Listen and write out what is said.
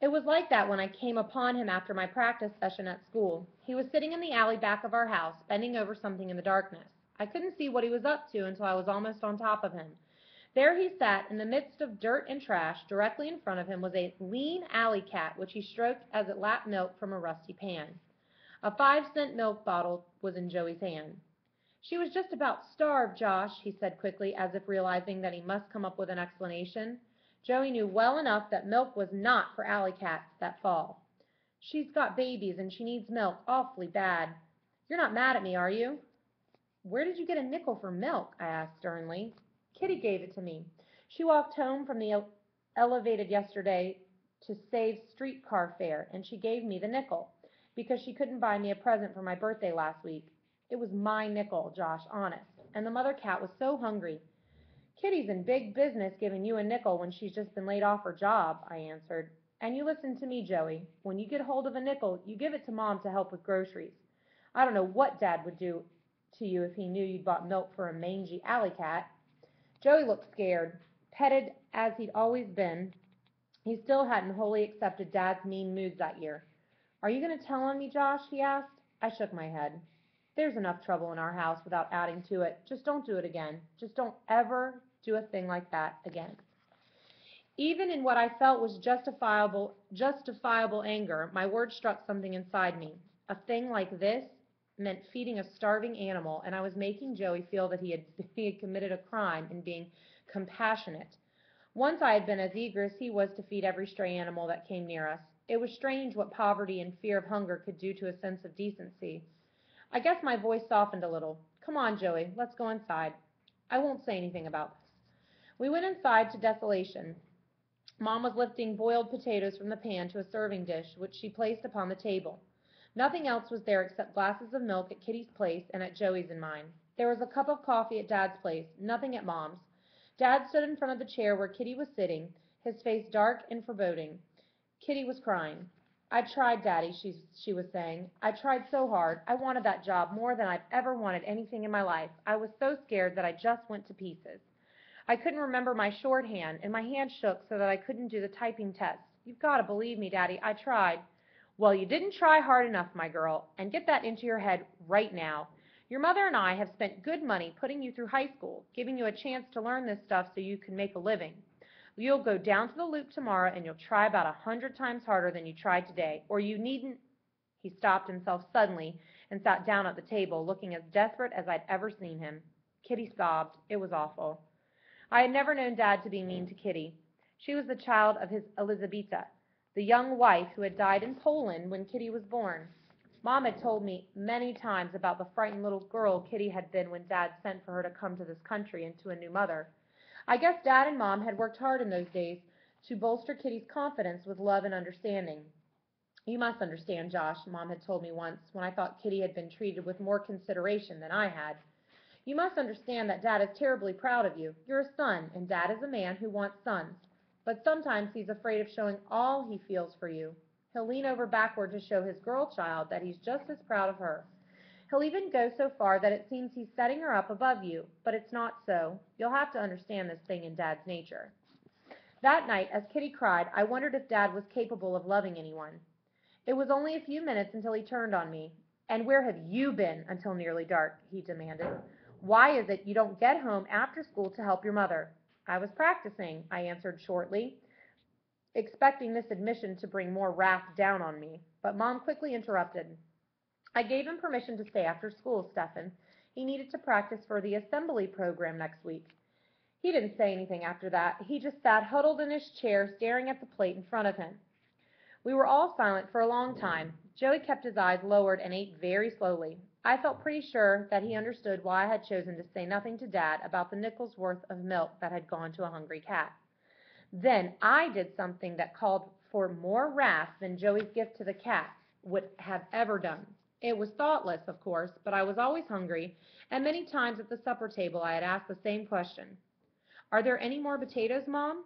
It was like that when I came upon him after my practice session at school. He was sitting in the alley back of our house, bending over something in the darkness. I couldn't see what he was up to until I was almost on top of him. There he sat in the midst of dirt and trash. Directly in front of him was a lean alley cat, which he stroked as it lapped milk from a rusty pan. A 5-cent milk bottle was in Joey's hand. She was just about starved, Josh, he said quickly, as if realizing that he must come up with an explanation. Joey knew well enough that milk was not for alley cats that fall. She's got babies and she needs milk awfully bad. You're not mad at me, are you? Where did you get a nickel for milk? I asked sternly. Kitty gave it to me. She walked home from the elevated yesterday to save streetcar fare, and she gave me the nickel because she couldn't buy me a present for my birthday last week. It was my nickel, Josh, honest. And the mother cat was so hungry. Kitty's in big business giving you a nickel when she's just been laid off her job, I answered. And you listen to me, Joey. When you get hold of a nickel, you give it to Mom to help with groceries. I don't know what Dad would do to you if he knew you'd bought milk for a mangy alley cat. Joey looked scared. Petted as he'd always been, he still hadn't wholly accepted Dad's mean moods that year. Are you going to tell on me, Josh? He asked. I shook my head. There's enough trouble in our house without adding to it. Just don't do it again. Just don't ever do a thing like that again. Even in what I felt was justifiable anger, my words struck something inside me. A thing like this meant feeding a starving animal, and I was making Joey feel that he had committed a crime in being compassionate. Once I had been as eager as he was to feed every stray animal that came near us. It was strange what poverty and fear of hunger could do to a sense of decency. I guess my voice softened a little. Come on, Joey, let's go inside. I won't say anything about this. We went inside to desolation. Mom was lifting boiled potatoes from the pan to a serving dish, which she placed upon the table. Nothing else was there except glasses of milk at Kitty's place and at Joey's and mine. There was a cup of coffee at Dad's place, nothing at Mom's. Dad stood in front of the chair where Kitty was sitting, his face dark and foreboding. Kitty was crying. I tried, Daddy, she was saying. I tried so hard. I wanted that job more than I've ever wanted anything in my life. I was so scared that I just went to pieces. I couldn't remember my shorthand, and my hand shook so that I couldn't do the typing test. You've got to believe me, Daddy. I tried. Well, you didn't try hard enough, my girl, and get that into your head right now. Your mother and I have spent good money putting you through high school, giving you a chance to learn this stuff so you can make a living. You'll go down to the Loop tomorrow and you'll try about 100 times harder than you tried today, or you needn't. He stopped himself suddenly and sat down at the table, looking as desperate as I'd ever seen him. Kitty sobbed. It was awful. I had never known Dad to be mean to Kitty. She was the child of his Elizabeta, the young wife who had died in Poland when Kitty was born. Mom had told me many times about the frightened little girl Kitty had been when Dad sent for her to come to this country and to a new mother. I guess Dad and Mom had worked hard in those days to bolster Kitty's confidence with love and understanding. You must understand, Josh, Mom had told me once when I thought Kitty had been treated with more consideration than I had. You must understand that Dad is terribly proud of you. You're a son, and Dad is a man who wants sons. But sometimes he's afraid of showing all he feels for you. He'll lean over backward to show his girl child that he's just as proud of her. He'll even go so far that it seems he's setting her up above you, but it's not so. You'll have to understand this thing in Dad's nature. That night, as Kitty cried, I wondered if Dad was capable of loving anyone. It was only a few minutes until he turned on me. And where have you been until nearly dark? He demanded. Why is it you don't get home after school to help your mother? I was practicing, I answered shortly, expecting this admission to bring more wrath down on me. But Mom quickly interrupted. I gave him permission to stay after school, Stephen. He needed to practice for the assembly program next week. He didn't say anything after that. He just sat huddled in his chair, staring at the plate in front of him. We were all silent for a long time. Joey kept his eyes lowered and ate very slowly. I felt pretty sure that he understood why I had chosen to say nothing to Dad about the nickel's worth of milk that had gone to a hungry cat. Then I did something that called for more wrath than Joey's gift to the cat would have ever done. It was thoughtless, of course, but I was always hungry, and many times at the supper table I had asked the same question. Are there any more potatoes, Mom?